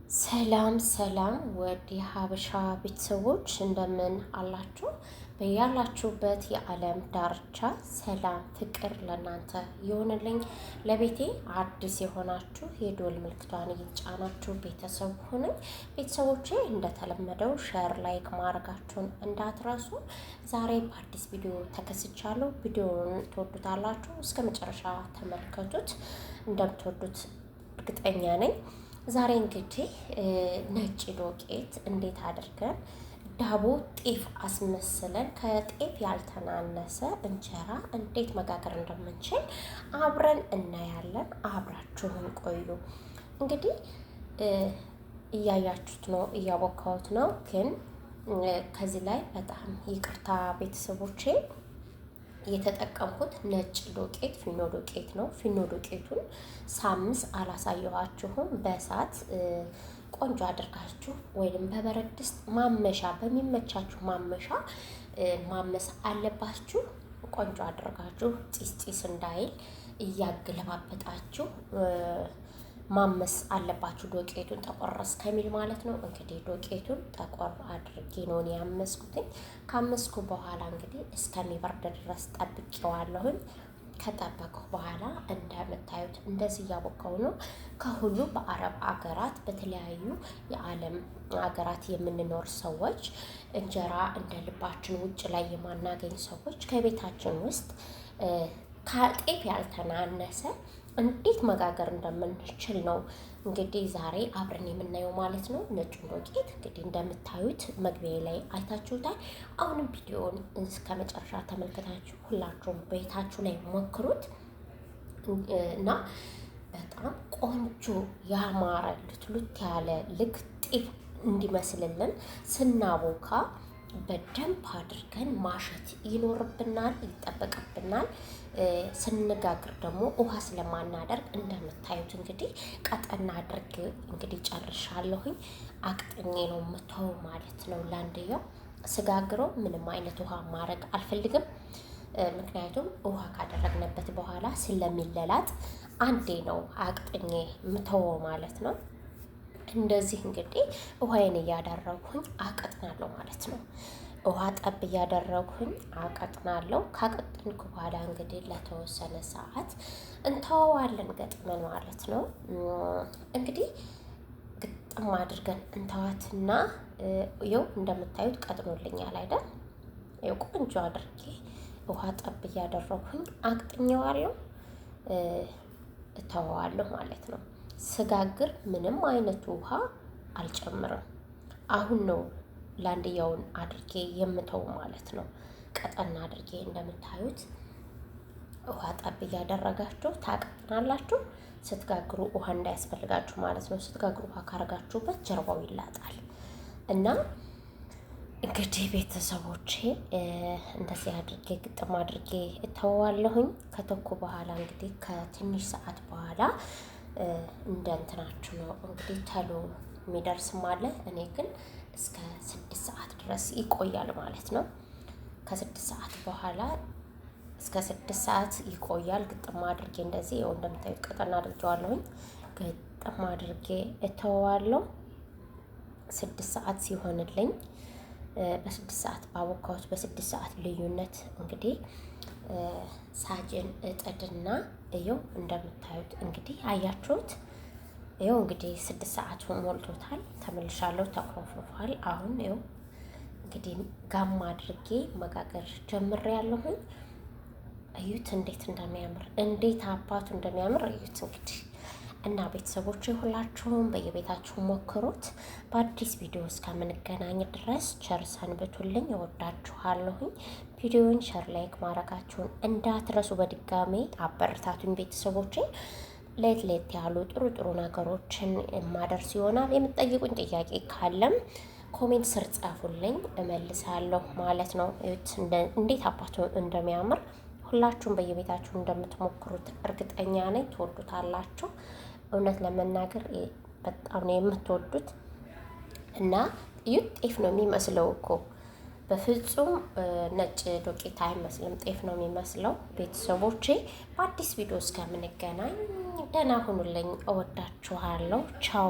ሰላም ሰላም ወዲ ሀበሻ ቤተሰቦች እንደምን አላችሁ? በያላችሁበት የዓለም ዳርቻ ሰላም ፍቅር ለእናንተ ይሆንልኝ። ለቤቴ አዲስ የሆናችሁ የደወል ምልክቷን እየተጫናችሁ ቤተሰብ ሁኑኝ። ቤተሰቦቼ እንደተለመደው ሸር ላይክ ማድረጋችሁን እንዳትረሱ። ዛሬ በአዲስ ቪዲዮ ተከስቻለሁ። ቪዲዮውን ትወዱታላችሁ። እስከ መጨረሻ ተመልከቱት። እንደምትወዱት እርግጠኛ ነኝ። ዛሬ እንግዲህ ነጭ ዶቄት እንዴት አድርገን ዳቦ ጤፍ አስመስለን ከጤፍ ያልተናነሰ እንጀራ እንዴት መጋገር እንደምንችል አብረን እናያለን። አብራችሁን ቆዩ። እንግዲህ እያያችሁት ነው፣ እያቦካሁት ነው። ግን ከዚህ ላይ በጣም ይቅርታ ቤተሰቦቼ፣ የተጠቀምኩት ነጭ ዶቄት ፊኖ ዶቄት ነው። ፊኖ ዶቄቱን ሳምስ አላሳየኋችሁም። በእሳት ቆንጆ አድርጋችሁ ወይም በበረድ ድስት ማመሻ በሚመቻችሁ ማመሻ ማመስ አለባችሁ። ቆንጆ አድርጋችሁ ጢስ ጢስ እንዳይል እያገለባበጣችሁ ማመስ አለባችሁ። ዶቄቱን ጠቆር እስከሚል ማለት ነው። እንግዲህ ዶቄቱን ጠቆር አድርጌ ነው ያመስኩትኝ። ካመስኩ በኋላ እንግዲህ እስከሚበርድ ድረስ ጠብቄዋለሁኝ። ከጠበቅኩ በኋላ እንደምታዩት እንደዚህ እያቦካው ነው። ከሁሉ በአረብ አገራት በተለያዩ የዓለም አገራት የምንኖር ሰዎች እንጀራ እንደ ልባችን ውጭ ላይ የማናገኝ ሰዎች ከቤታችን ውስጥ ከጤፍ ያልተናነሰ እንዴት መጋገር እንደምንችል ነው እንግዲህ ዛሬ አብረን የምናየው ማለት ነው። ነጩን ዶቄት እንግዲህ እንደምታዩት መግቢያ ላይ አይታችሁታል። አሁንም ቪዲዮውን እስከ መጨረሻ ተመልከታችሁ ሁላችሁም ቤታችሁ ላይ ሞክሩት እና በጣም ቆንጆ ያማረ ልትሉት ያለ ልክ ጤፍ እንዲመስልልን ስናቦካ በደንብ አድርገን ማሸት ይኖርብናል፣ ይጠበቅብናል። ስንጋግር ደግሞ ውሃ ስለማናደርግ እንደምታዩት እንግዲህ ቀጠና አድርግ እንግዲህ ጨርሻለሁኝ። አቅጥኜ ነው የምተው ማለት ነው። ላንድያው ስጋግረው ምንም አይነት ውሃ ማድረግ አልፈልግም። ምክንያቱም ውሃ ካደረግንበት በኋላ ስለሚለላጥ አንዴ ነው አቅጥኜ ምተው ማለት ነው። እንደዚህ እንግዲህ ውሃዬን እያደረግኩኝ አቀጥናለሁ ማለት ነው። ውሃ ጠብ እያደረግኩኝ አቀጥናለሁ። ካቀጥንኩ በኋላ እንግዲህ ለተወሰነ ሰዓት እንተዋዋለን ገጥመን ማለት ነው። እንግዲህ ግጥም አድርገን እንተዋትና ይኸው እንደምታዩት ቀጥኖልኛል አይደል? ይኸው ቆንጆ አድርጌ ውሃ ጠብ እያደረግኩኝ አቅጥኘዋለሁ፣ እተዋዋለሁ ማለት ነው። ስጋግር ምንም አይነት ውሃ አልጨምርም። አሁን ነው ላንድያውን አድርጌ የምተው ማለት ነው። ቀጠና አድርጌ እንደምታዩት ውሃ ጠብ እያደረጋችሁ ታቀጥናላችሁ። ስትጋግሩ ውሃ እንዳያስፈልጋችሁ ማለት ነው። ስትጋግሩ ውሃ ካረጋችሁበት ጀርባው ይላጣል እና እንግዲህ ቤተሰቦቼ እንደዚህ አድርጌ ግጥም አድርጌ እተዋለሁኝ። ከተኩ በኋላ እንግዲህ ከትንሽ ሰዓት በኋላ እንደ እንትናችሁ ነው እንግዲህ ተሎ የሚደርስም አለ። እኔ ግን እስከ 6 ሰዓት ድረስ ይቆያል ማለት ነው። ከ6 ሰዓት በኋላ እስከ 6 ሰዓት ይቆያል። ግጥም አድርጌ እንደዚህ ይኸው እንደምታዩት ቀጠና አድርጌዋለሁኝ። ግጥም አድርጌ እተወዋለሁ። 6 ሰዓት ሲሆንልኝ በ6 ሰዓት ባቦካሁት በ6 ሰዓት ልዩነት እንግዲህ ሳጅን እጥድና ይኸው እንደምታዩት እንግዲህ አያችሁት። ይኸው እንግዲህ 6 ሰዓት ሞልቶታል። ተመልሻለሁ፣ ተኮፍፏል። አሁን ይኸው እንግዲህ ጋማ አድርጌ መጋገር ጀምሬያለሁኝ። እዩት እንዴት እንደሚያምር፣ እንዴት አባቱ እንደሚያምር እዩት እንግዲህ እና ቤተሰቦች ሁላችሁም በየቤታችሁ ሞክሩት። በአዲስ ቪዲዮ እስከምንገናኝ ድረስ ቸር ሰንብቱልኝ። እወዳችኋለሁኝ። ቪዲዮውን ሸር ላይክ ማድረጋችሁን እንዳትረሱ። በድጋሜ አበረታቱኝ ቤተሰቦቼ። ሌት ሌት ያሉ ጥሩ ጥሩ ነገሮችን የማደርስ ይሆናል። የምትጠይቁኝ ጥያቄ ካለም ኮሜንት ስር ጻፉልኝ፣ እመልሳለሁ ማለት ነው። እንዴት አባቱ እንደሚያምር ሁላችሁም በየቤታችሁ እንደምትሞክሩት እርግጠኛ ነኝ። ትወዱታላችሁ። እውነት ለመናገር በጣም ነው የምትወዱት እና እዩት። ጤፍ ነው የሚመስለው እኮ በፍጹም ነጭ ዶቄት አይመስልም። ጤፍ ነው የሚመስለው። ቤተሰቦቼ በአዲስ ቪዲዮ እስከምንገናኝ ደህና ሁኑልኝ። እወዳችኋለሁ። ቻው